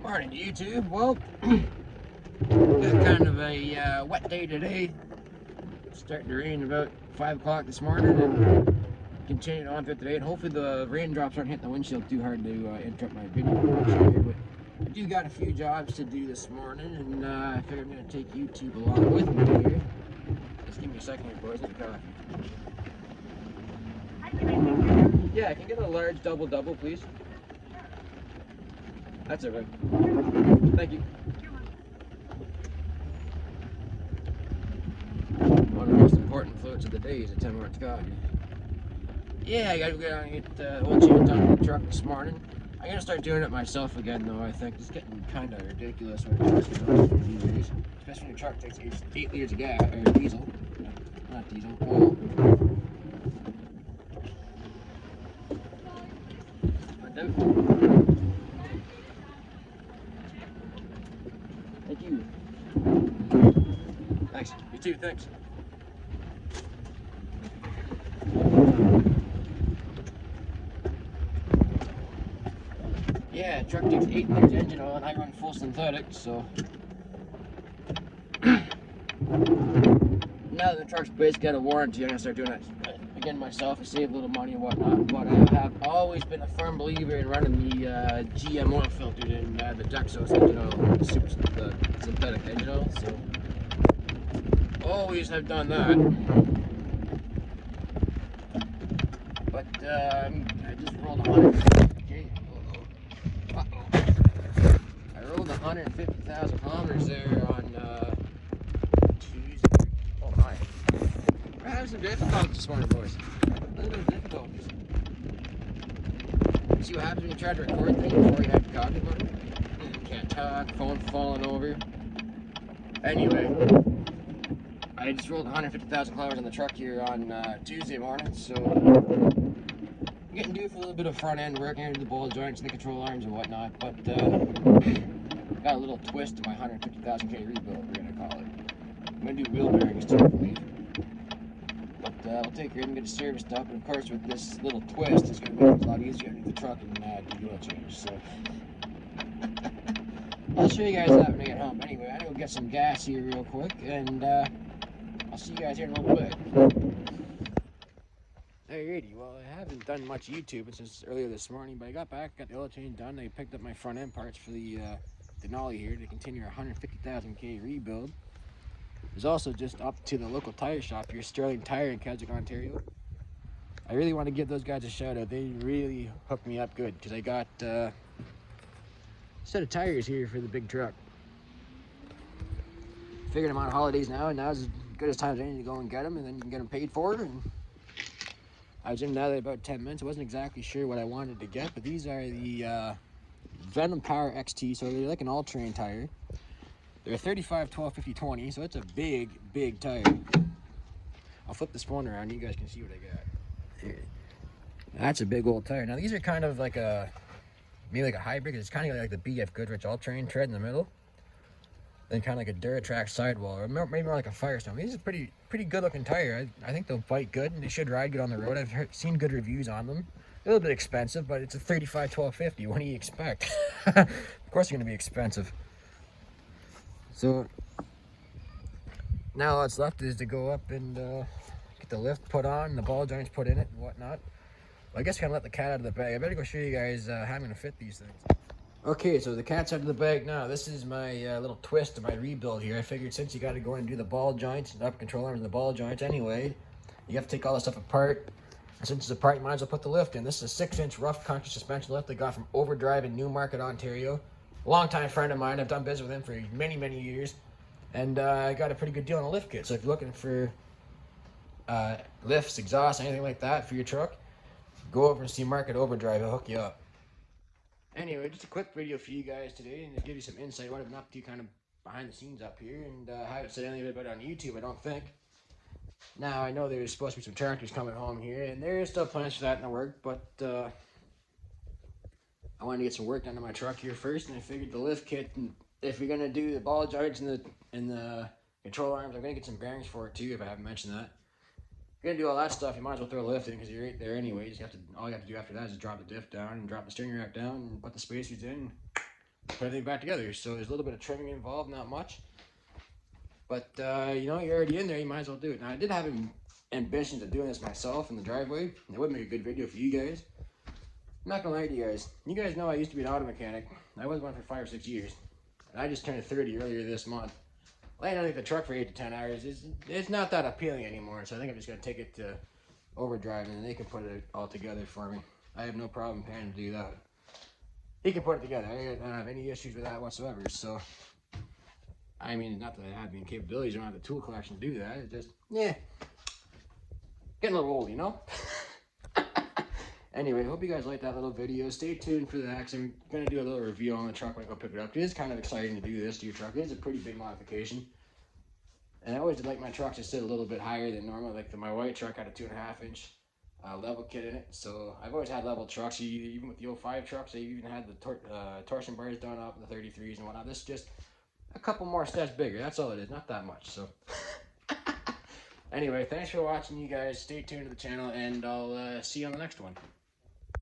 Morning, YouTube. Well, got kind of a wet day today. It's starting to rain about 5 o'clock this morning and continuing on through today. And hopefully the raindrops aren't hitting the windshield too hard to interrupt my video production here. But I do got a few jobs to do this morning, and I figured I'm going to take YouTube along with me here. Just give me a second here, boys. Let me coffee. Yeah, I can get a large double, please. That's it, right? Thank you. One of the most important floats of the day is a 10 worth coffee. Yeah, I gotta go down and get the oil change on the truck this morning. I'm gonna start doing it myself again, though. I think it's getting kind of ridiculous when it comes to these days, especially when your truck takes 8 liters of gas or diesel, not diesel, oil. Thank you. Thanks. You too. Thanks. Yeah, truck takes 8 liters engine oil, and I run full synthetic, so now that the truck's basically got a warranty, I'm gonna start doing it again myself to save a little money and whatnot. But I have always been a firm believer in running the GM oil filter in the Dexos engine oil, the synthetic engine oil. So always have done that. But I just rolled 150. I rolled 150,000 kilometers there on Tuesday. Oh my. We're having some difficulties this morning, boys. A little bit of difficulties. See what happens when you try to record things before you have your coffee, buddy? You can't talk, phone falling over. Anyway, I just rolled 150,000 kilometers on the truck here on Tuesday morning, so I'm getting due for a little bit of front end work into the ball joints and the control arms and whatnot, but got a little twist to my 150,000K rebuild, we're gonna call it. I'm gonna do wheel bearings too, I believe. But I'll take her in and get it serviced up, and of course with this little twist, it's gonna make it a lot easier underneath the truck and do the oil change, so. I'll show you guys that when I get home. Anyway, I'm gonna go get some gas here real quick, and I'll see you guys here in a little bit. Alrighty, well, I haven't done much YouTube since earlier this morning, but I got back, got the oil change done. I picked up my front end parts for the Denali here to continue our 150,000K rebuild. There's also just up to the local tire shop here, Sterling Tire in Keswick, Ontario. I really want to give those guys a shout out. They really hooked me up good because I got a set of tires here for the big truck. Figured I'm on holidays now, and now's as good as time as any to go and get them, and then you can get them paid for. And I was in there about 10 minutes. I wasn't exactly sure what I wanted to get, but these are the Venom Power XT, so they're like an all-terrain tire. They're a 35, 12, 50, 20, so it's a big, big tire. I'll flip this phone around, you guys can see what I got. Here. That's a big old tire. Now these are kind of like maybe like a hybrid, because it's kind of like the BF Goodrich all-terrain tread in the middle. Then kind of like a Duratrack sidewall, or maybe more like a Firestone. These are pretty good looking tire. I think they'll fight good, and they should ride good on the road. I've seen good reviews on them. A little bit expensive, but it's a 35, 12, 50. What do you expect? Of course they're going to be expensive. So now all that's left is to go up and get the lift put on, the ball joints put in it and whatnot. Well, I guess I can let the cat out of the bag. I better go show you guys how I'm going to fit these things. Okay, so the cat's out of the bag now. This is my little twist to my rebuild here. I figured since you got to go in and do the ball joints, the up control arms and the ball joints anyway, you have to take all this stuff apart. And since it's apart, you might as well put the lift in. This is a 6-inch rough country suspension lift I got from Overdrive in Newmarket, Ontario. Longtime friend of mine. I've done business with him for many, many years. And I got a pretty good deal on a lift kit. So if you're looking for lifts, exhaust, anything like that for your truck, go over and see Market Overdrive. I'll hook you up. Anyway, just a quick video for you guys today, and to give you some insight what I've been up to kind of behind the scenes up here, and I haven't said anything about it on YouTube, I don't think. Now, I know there's supposed to be some tractors coming home here, and there is still plans for that in the work, but I wanted to get some work done on my truck here first, and I figured the lift kit, and if you're going to do the ball joints and the control arms, I'm going to get some bearings for it too, if I haven't mentioned that. If you're gonna do all that stuff, you might as well throw a lift in because you're right there anyways. All you have to do after that is drop the diff down and drop the steering rack down and put the spacers in. put everything back together. So there's a little bit of trimming involved, not much. But, you know, you're already in there, you might as well do it. Now, I did have ambitions of doing this myself in the driveway. It would make a good video for you guys. I'm not gonna lie to you guys. You guys know I used to be an auto mechanic. I was one for 5 or 6 years. And I just turned 30 earlier this month. Laying underneath the truck for 8 to 10 hours it's not that appealing anymore. So I think I'm just gonna take it to overdrive and they can put it all together for me. I have no problem paying him to do that. He can put it together. I don't have any issues with that whatsoever. So, I mean, not that I have any capabilities, I don't have the tool collection to do that. It's just, yeah, getting a little old, you know? Anyway, hope you guys liked that little video. Stay tuned for that, because I'm going to do a little review on the truck when I go pick it up. It is kind of exciting to do this to your truck. It is a pretty big modification. And I always did like my truck to sit a little bit higher than normal. Like my white truck had a 2.5 inch level kit in it. So I've always had level trucks. Even with the 05 trucks, I even had the torsion bars done up, the 33s and whatnot. This is just a couple more steps bigger. That's all it is. Not that much. So anyway, thanks for watching, you guys. Stay tuned to the channel, and I'll see you on the next one.